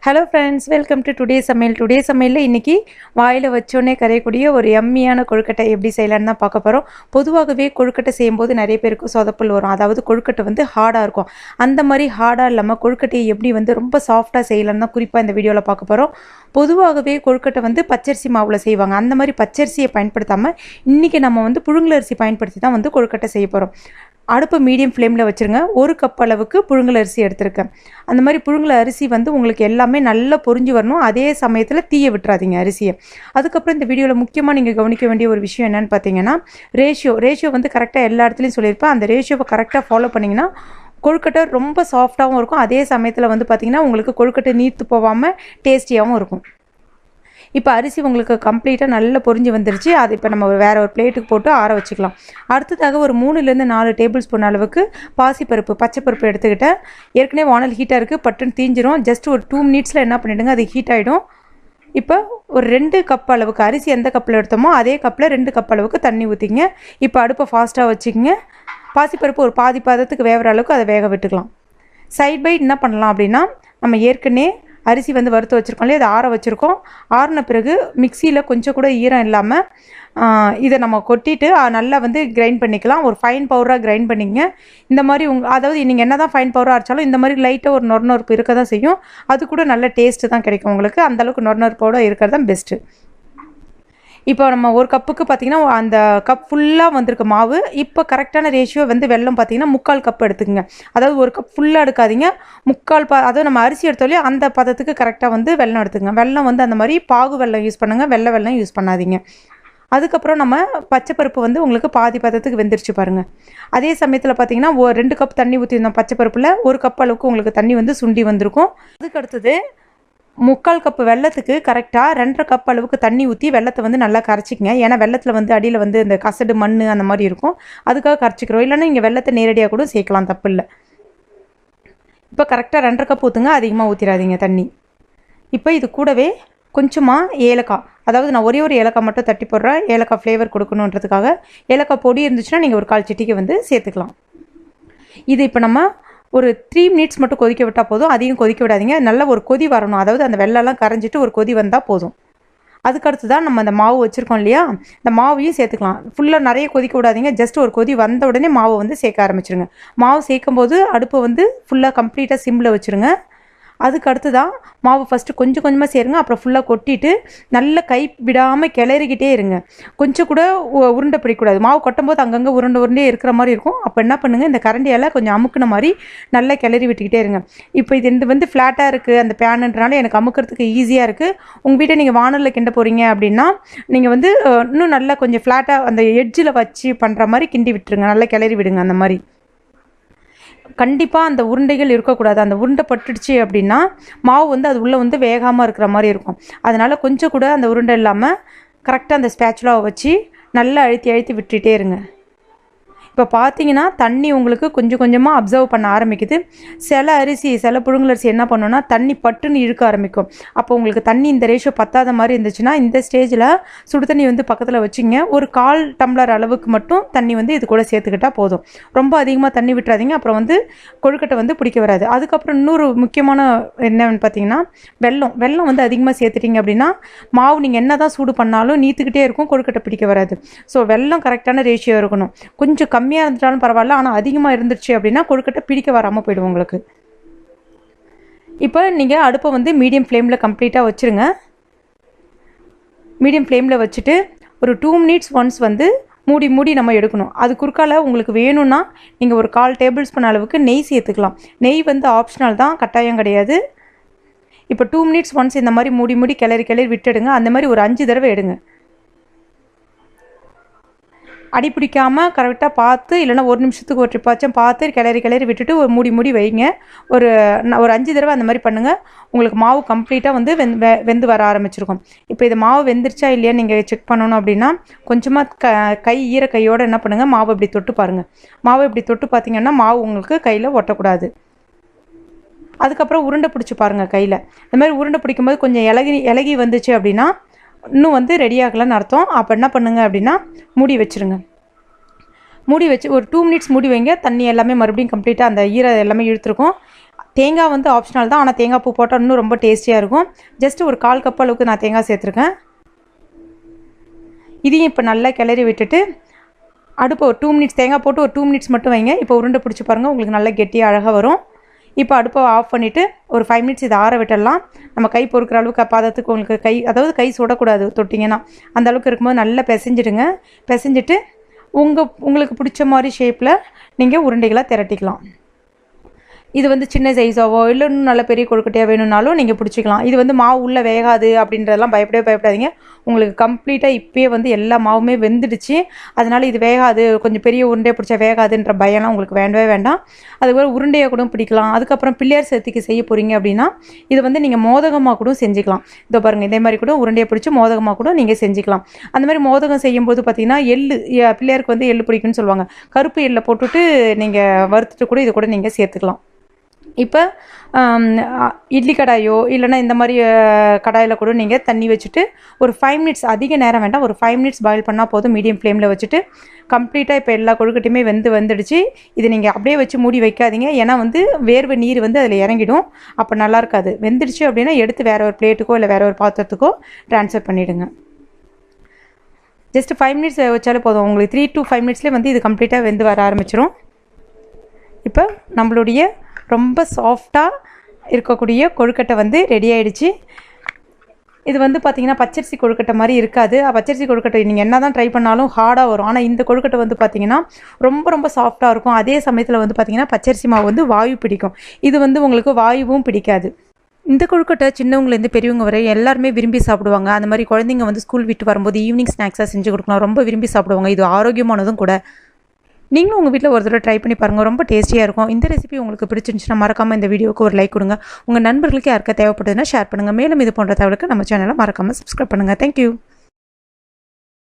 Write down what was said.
Hello friends, welcome to today's Samayal. Today's Samayal இன்னைக்கு வாயில வச்சோனே கரையக்கூடிய ஒரு யம்மியான கொழுக்கட்டை எப்படி செய்யலாம்னு தான் பார்க்க போறோம். பொதுவாகவே கொழுக்கட்டை செய்யும்போது நிறைய பேருக்கு சொதப்பல் வரும். அதாவது கொழுக்கட்டை வந்து ஹார்டா இருக்கும். அந்த மாதிரி ஹார்டா இல்லாம கொழுக்கட்டையை எப்படி வந்து ரொம்ப சாஃப்ட்டா செய்யலாம்னு தான் குறிப்பா இந்த வீடியோல பார்க்க போறோம். பொதுவாகவே கொழுக்கட்டை வந்து பச்சரிசி மாவுல செய்வாங்க. அந்த மாதிரி பச்சரிசியை பயன்படுத்தாம இன்னைக்கு நம்ம வந்து புழுங்கலரிசி பயன்படுத்தி தான் வந்து கொழுக்கட்டை செய்ய போறோம். அடுப்பு மீடியம் ஃப்ளேமில் வச்சுருங்க. 1 கப் அளவுக்கு புழுங்கல் அரிசி எடுத்திருக்கேன். அந்த மாதிரி புழுங்கல் அரிசி வந்து உங்களுக்கு எல்லாமே நல்லா பொரிஞ்சு வரணும். அதே சமயத்தில் தீய விட்டுறாதீங்க அரிசியை. அதுக்கப்புறம் இந்த வீடியோவில் முக்கியமாக நீங்கள் கவனிக்க வேண்டிய ஒரு விஷயம் என்னென்னு பார்த்தீங்கன்னா ரேஷியோ வந்து கரெக்டாக எல்லா இடத்துலையும் சொல்லியிருப்பேன். அந்த ரேஷியோவை கரெக்டாக ஃபாலோ பண்ணிங்கன்னா கொழுக்கட்டை ரொம்ப சாஃப்டாகவும் இருக்கும். அதே சமயத்தில் வந்து பார்த்திங்கன்னா உங்களுக்கு கொழுக்கட்டை நீர்த்து போகாமல் டேஸ்டியாகவும் இருக்கும். இப்போ அரிசி உங்களுக்கு கம்ப்ளீட்டாக நல்லா பொரிஞ்சு வந்துருச்சு. அது இப்போ நம்ம வேறு ஒரு பிளேட்டுக்கு போட்டு ஆற வச்சுக்கலாம். அடுத்ததாக ஒரு 3லேருந்து 4 டேபிள் ஸ்பூன் அளவுக்கு பாசிப்பருப்பு பச்சைப்பருப்பு எடுத்துக்கிட்டேன். ஏற்கனவே வானல் ஹீட்டாக இருக்குது, பட்டுன்னு தீஞ்சிரும். ஜஸ்ட் ஒரு 2 மினிட்ஸில் என்ன பண்ணிவிடுங்க, அது ஹீட் ஆகிடும். இப்போ ஒரு 2 கப் அளவுக்கு அரிசி எந்த கப்பில் எடுத்தோமோ அதே கப்பில் 2 கப் அளவுக்கு தண்ணி ஊற்றிங்க. இப்போ அடுப்பை ஃபாஸ்ட்டாக வச்சுக்கிங்க. பாசிப்பருப்பு ஒரு பாதி பதத்துக்கு வேகிற அளவுக்கு அதை வேக விட்டுக்கலாம். சைட் பை என்ன பண்ணலாம் அப்படின்னா, நம்ம ஏற்கனவே அரிசி வந்து வறுத்து வச்சுருக்கோம் இல்லையா, அதை ஆற வச்சுருக்கோம். ஆறின பிறகு மிக்சியில் கொஞ்சம் கூட ஈரம் இல்லாமல் இதை நம்ம கொட்டிட்டு நல்லா வந்து கிரைண்ட் பண்ணிக்கலாம். ஒரு ஃபைன் பவுடராக கிரைண்ட் பண்ணிங்க. இந்த மாதிரி அதாவது நீங்கள் என்ன தான் ஃபைன் பவுடராக அரைச்சாலும் இந்த மாதிரி லைட்டாக ஒரு நொறுநொறுப்பு இருக்க தான் செய்யும். அது கூட நல்ல டேஸ்ட்டு தான் கிடைக்கும் உங்களுக்கு. அந்தளவுக்கு நொறுநொறுப்போடு இருக்கிறது தான் பெஸ்ட்டு. இப்போ நம்ம ஒரு கப்புக்கு பார்த்திங்கன்னா அந்த கப் ஃபுல்லாக வந்திருக்கு மாவு. இப்போ கரெக்டான ரேஷியோ வந்து வெல்லம் பார்த்திங்கன்னா 3/4 கப் எடுத்துக்கங்க. அதாவது ஒரு கப் ஃபுல்லாக எடுக்காதீங்க. 3/4 அதாவது நம்ம அரிசி எடுத்தாலே அந்த பதத்துக்கு கரெக்டாக வந்து வெல்லம் எடுத்துக்கங்க. வெல்லம் வந்து அந்த மாதிரி பாகு வெல்லம் யூஸ் பண்ணுங்கள், வெள்ளை வெல்லம் யூஸ் பண்ணாதீங்க. அதுக்கப்புறம் நம்ம பச்சைப்பருப்பு வந்து உங்களுக்கு பாதி பதத்துக்கு வெந்துருச்சு பாருங்கள். அதே சமயத்தில் பார்த்திங்கன்னா 2 கப் தண்ணி ஊற்றிருந்தோம் பச்சைப்பருப்பில். 1 கப் அளவுக்கு உங்களுக்கு தண்ணி வந்து சுண்டி வந்திருக்கும். அதுக்கு அடுத்தது 3/4 கப் வெள்ளத்துக்கு கரெக்டாக 2.5 கப் அளவுக்கு தண்ணி ஊற்றி வெள்ளத்தை வந்து நல்லா கரைச்சிக்கங்க. ஏன்னா வெள்ளத்தில் வந்து அடியில் வந்து இந்த கசடு மண் அந்த மாதிரி இருக்கும். அதுக்காக கரைச்சிக்கிறோம். இல்லைன்னா இங்கே வெள்ளத்தை நேரடியாக கூட சேர்க்கலாம், தப்பு இல்லை. இப்போ கரெக்டாக 2.5 கப் ஊற்றுங்க, அதிகமாக ஊற்றிடாதீங்க தண்ணி. இப்போ இது கூடவே கொஞ்சமாக ஏலக்காய், அதாவது நான் ஒரே ஒரு ஏலக்காய் மட்டும் தட்டி போடுறேன், ஏலக்காய் ஃப்ளேவர் கொடுக்கணுன்றதுக்காக. ஏலக்காய் பொடி இருந்துச்சுன்னா நீங்கள் ஒரு 1/4 சிட்டிக்கு வந்து சேர்த்துக்கலாம். இது இப்போ நம்ம ஒரு 3 மினிட்ஸ் மட்டும் கொதிக்க விட்டால் போதும். அதிகம் கொதிக்க விடாதீங்க. நல்ல ஒரு கொதி வரணும். அதாவது அந்த வெள்ளெல்லாம் கரைஞ்சிட்டு ஒரு கொதி வந்தால் போதும். அதுக்கடுத்து தான் நம்ம அந்த மாவு வச்சுருக்கோம் இல்லையா, இந்த மாவையும் சேர்த்துக்கலாம். ஃபுல்லாக நிறைய கொதிக்க விடாதீங்க. ஜஸ்ட் ஒரு கொதி வந்த உடனே மாவை வந்து சேர்க்க ஆரம்பிச்சிருங்க. மாவு சேர்க்கும் போது அடுப்பை வந்து ஃபுல்லாக கம்ப்ளீட்டாக சிம்மில் வச்சுருங்க. அதுக்கு அடுத்து தான் மாவு ஃபஸ்ட்டு கொஞ்சம் கொஞ்சமாக சேருங்க. அப்புறம் ஃபுல்லாக கொட்டிட்டு நல்ல கை விடாமல் கிளறிக்கிட்டே இருங்க. கொஞ்சம் கூட உருண்டை பிடிக்கூடாது. மாவு கொட்டும்போது அங்கங்கே உருண்டே இருக்கிற மாதிரி இருக்கும். அப்போ என்ன பண்ணுங்கள், இந்த கரண்டியால் கொஞ்சம் அமுக்குன மாதிரி நல்லா கிளறி விட்டுக்கிட்டே இருங்க. இப்போ இது வந்து ஃப்ளாட்டாக இருக்குது அந்த பேனுன்றனால எனக்கு அமுக்கிறதுக்கு ஈஸியாக இருக்குது. உங்கள் வீட்டை நீங்கள் வானலில் கிண்ட போகிறீங்க அப்படின்னா நீங்கள் வந்து இன்னும் நல்லா கொஞ்சம் ஃப்ளாட்டாக அந்த எட்ஜில் வச்சு பண்ணுற மாதிரி கிண்டி விட்டுருங்க. நல்லா கிளறி விடுங்க. அந்த மாதிரி கண்டிப்பாக அந்த உருண்டைகள் இருக்கக்கூடாது. அந்த உருண்டை பட்டுடுச்சு அப்படின்னா மாவு வந்து அது உள்ளே வந்து வேகாமல் இருக்கிற மாதிரி இருக்கும். அதனால் கொஞ்சம் கூட அந்த உருண்டை இல்லாமல் கரெக்டாக அந்த ஸ்பேச்சுலாவை வச்சு நல்லா அழுத்தி விட்டுட்டே இருங்க. இப்போ பார்த்தீங்கன்னா தண்ணி உங்களுக்கு கொஞ்சம் கொஞ்சமாக அப்சர்வ் பண்ண ஆரம்பிக்குது. சில புழுங்கல் அரிசி என்ன பண்ணோன்னா தண்ணி பட்டுன்னு இழுக்க ஆரம்பிக்கும். அப்போ உங்களுக்கு தண்ணி இந்த ரேஷியோ பத்தாத மாதிரி இருந்துச்சுன்னா இந்த ஸ்டேஜில் சுடு தண்ணி வந்து பக்கத்தில் வச்சுங்க. ஒரு 1/4 டம்ளர் அளவுக்கு மட்டும் தண்ணி வந்து இது கூட சேர்த்துக்கிட்டால் போதும். ரொம்ப அதிகமாக தண்ணி விட்டுறாதீங்க. அப்புறம் வந்து கொழுக்கட்டை வந்து பிடிக்க வராது. அதுக்கப்புறம் இன்னொரு முக்கியமான என்னன்னு பார்த்தீங்கன்னா வெல்லம் வந்து அதிகமாக சேர்த்துட்டிங்க அப்படின்னா மாவு நீங்கள் என்ன தான் சூடு பண்ணாலும் நீத்துக்கிட்டே இருக்கும், கொழுக்கட்டை பிடிக்க வராது. ஸோ வெல்லம் கரெக்டான ரேஷியோ இருக்கணும். கொஞ்சம் கம்மியாக இருந்துட்டாலும் பரவாயில்ல, ஆனால் அதிகமாக இருந்துச்சு அப்படின்னா கொழுக்கட்டை பிடிக்க வராமல் போயிடும் உங்களுக்கு. இப்போ நீங்கள் அடுப்பை வந்து மீடியம் ஃப்ளேமில் கம்ப்ளீட்டாக வச்சுருங்க. மீடியம் ஃப்ளேமில் வச்சுட்டு ஒரு 2 மினிட்ஸ் ஒன்ஸ் வந்து மூடி நம்ம எடுக்கணும். அது குறுக்கால உங்களுக்கு வேணும்னா நீங்கள் ஒரு 1/4 டேபிள் ஸ்பூன் அளவுக்கு நெய் சேர்த்துக்கலாம். நெய் வந்து ஆப்ஷனல் தான், கட்டாயம் கிடையாது. இப்போ 2 மினிட்ஸ் ஒன்ஸ் இந்த மாதிரி மூடி கிளறி விட்டுடுங்க. அந்த மாதிரி ஒரு 5 தடவை எடுங்க. அடி பிடிக்காமல் கரெக்டாக பார்த்து, இல்லைனா 1 நிமிஷத்துக்கு ஒரு ட்ரிப்பாச்சும் பார்த்து கிளறி விட்டுட்டு ஒரு மூடி வைங்க. ஒரு 5 தடவை அந்த மாதிரி பண்ணுங்கள். உங்களுக்கு மாவு கம்ப்ளீட்டாக வந்து வெந்து வர ஆரம்பிச்சிருக்கும். இப்போ இது மாவு வெந்துருச்சா இல்லையா நீங்கள் செக் பண்ணணும் அப்படின்னா கொஞ்சமாக ஈர கையோடு என்ன பண்ணுங்கள், மாவு இப்படி தொட்டு பாருங்கள். மாவு இப்படி தொட்டு பார்த்தீங்கன்னா மாவு உங்களுக்கு கையில் ஒட்டக்கூடாது. அதுக்கப்புறம் உருண்டை பிடிச்சி பாருங்கள் கையில். இந்த மாதிரி உருண்டை பிடிக்கும்போது கொஞ்சம் இலகி வந்துச்சு அப்படின்னா இன்னும் வந்து ரெடி ஆகலன்னு அர்த்தம். அப்போ என்ன பண்ணுங்க அப்படின்னா மூடி வச்சுருங்க. மூடி வச்சு ஒரு 2 மினிட்ஸ் மூடி வைங்க. தண்ணி எல்லாமே மறுபடியும் கம்ப்ளீட்டாக அந்த ஈரம் எல்லாமே இழுத்துருக்கும். தேங்காய் வந்து ஆப்ஷனல் தான், ஆனால் தேங்காய் பூ போட்டால் இன்னும் ரொம்ப டேஸ்டியாக இருக்கும். ஜஸ்ட் ஒரு 1/4 கப் அளவுக்கு நான் தேங்காய் சேர்த்துருக்கேன். இதையும் இப்போ நல்லா கிளறி விட்டுட்டு அடுப்பு ஒரு 2 மினிட்ஸ் தேங்காய் போட்டு ஒரு 2 மினிட்ஸ் மட்டும் வைங்க. இப்போ உருண்டை பிடிச்சி பாருங்கள், உங்களுக்கு நல்லா கெட்டியாக அழகாக வரும். இப்போ அடுப்பை ஆஃப் பண்ணிவிட்டு ஒரு 5 மினிட்ஸ் இதை ஆற விட்டுடலாம். நம்ம கை பொறுக்கிற அளவுக்கு பதத்துக்கு உங்களுக்கு அதாவது கை சுடக்கூடாது தொட்டிங்கன்னா, அந்த அளவுக்கு இருக்கும்போது நல்லா பிசைஞ்சிடுங்க. பிசைஞ்சிட்டு உங்களுக்கு பிடிச்ச மாதிரி ஷேப்பில் நீங்கள் உருண்டைகளாக திரட்டிக்கலாம். இது வந்து சின்ன சைஸாவோ இல்லை இன்னும் நல்ல பெரிய கொழுக்கட்டையாக வேணும்னாலும் நீங்கள் பிடிச்சிக்கலாம். இது வந்து மாவு உள்ளே வேகாது அப்படின்றதெல்லாம் பயப்படாதீங்க. உங்களுக்கு கம்ப்ளீட்டாக இப்போயே வந்து எல்லா மாவுமே வெந்துடுச்சு. அதனால் இது வேகாது, கொஞ்சம் பெரிய உருண்டையை பிடிச்சா வேகாதுன்ற பயம்லாம் உங்களுக்கு வேண்டவே வேண்டாம். அதுக்கப்புறம் உருண்டையாக கூட பிடிக்கலாம். அதுக்கப்புறம் பிள்ளையார் சதுர்த்திக்கு செய்ய போகிறீங்க அப்படின்னா இது வந்து நீங்கள் மோதகமாக கூட செஞ்சுக்கலாம். இதோ பாருங்கள், இதே மாதிரி கூட உருண்டையை பிடிச்சி மோதகமாக கூட நீங்கள் செஞ்சுக்கலாம். அந்த மாதிரி மோதகம் செய்யும்போது பார்த்தீங்கன்னா பிள்ளையாருக்கு வந்து எள்ளு பிடிக்குன்னு சொல்லுவாங்க. கருப்பு எள்ளை போட்டுட்டு நீங்கள் வறுத்துட்டு கூட இது கூட நீங்கள் சேர்த்துக்கலாம். இப்போ இட்லி கடாயோ இல்லைனா இந்த மாதிரி கடாயில் கூட நீங்கள் தண்ணி வச்சுட்டு ஒரு 5 மினிட்ஸ், அதிக நேரம் வேண்டாம், ஒரு 5 மினிட்ஸ் பாயில் பண்ணால் போதும். மீடியம் ஃப்ளேமில் வச்சுட்டு கம்ப்ளீட்டாக இப்போ எல்லா கொழுக்கட்டையுமே வந்துடுச்சு. இது நீங்கள் அப்படியே வச்சு மூடி வைக்காதீங்க, ஏன்னா வந்து வேர்வை நீர் வந்து அதில் இறங்கிடும், அப்போ நல்லா இருக்காது. வெந்துடுச்சு அப்படின்னா எடுத்து வேறு ஒரு பிளேட்டுக்கோ இல்லை வேறு ஒரு பாத்திரத்துக்கோ ட்ரான்ஸ்ஃபர் பண்ணிவிடுங்க. ஜஸ்ட் 5 மினிட்ஸ் வச்சாலே போதும். உங்களுக்கு 3 to 5 மினிட்ஸ்லேயே வந்து இது கம்ப்ளீட்டாக வெந்து வர ஆரம்பிச்சிடும். இப்போ நம்மளுடைய ரொம்ப சாஃப்டாக இருக்கக்கூடிய கொழுக்கட்டை வந்து ரெடி ஆகிடுச்சு. இது வந்து பார்த்திங்கன்னா பச்சரிசி கொழுக்கட்டை மாதிரி இருக்காது. பச்சரிசி கொழுக்கட்டை நீங்கள் என்ன தான் ட்ரை பண்ணாலும் ஹார்டாக வரும். ஆனால் இந்த கொழுக்கட்டை வந்து பார்த்திங்கன்னா ரொம்ப சாஃப்டாக இருக்கும். அதே சமயத்தில் வந்து பார்த்திங்கன்னா பச்சரிசி மாவு வந்து வாயு பிடிக்கும். இது வந்து உங்களுக்கு வாயுவும் பிடிக்காது. இந்த கொழுக்கட்டை சின்னவங்கலேருந்து பெரியவங்க வரை எல்லாருமே விரும்பி சாப்பிடுவாங்க. அந்த மாதிரி குழந்தைங்க வந்து ஸ்கூல் விட்டு வரும்போது ஈவினிங் ஸ்நாக்ஸாக செஞ்சு கொடுக்கலாம், ரொம்ப விரும்பி சாப்பிடுவாங்க. இது ஆரோக்கியமானதும் கூட. நீங்களும் உங்கள் வீட்டில் ஒரு தடவை ட்ரை பண்ணி பாருங்கள், ரொம்ப டேஸ்டியாக இருக்கும். இந்த ரெசிபி உங்களுக்கு பிடிச்சிருந்துச்சுன்னா மறக்காமல் இந்த வீடியோவுக்கு ஒரு லைக் கொடுங்க. உங்கள் நண்பர்களுக்கு யாருக்கா தேவைப்படுதுன்னா ஷேர் பண்ணுங்கள். மேலும் இது போன்ற தகவலுக்கு நம்ம சேனலை மறக்காமல் சப்ஸ்கிரைப் பண்ணுங்கள். தேங்க்யூ.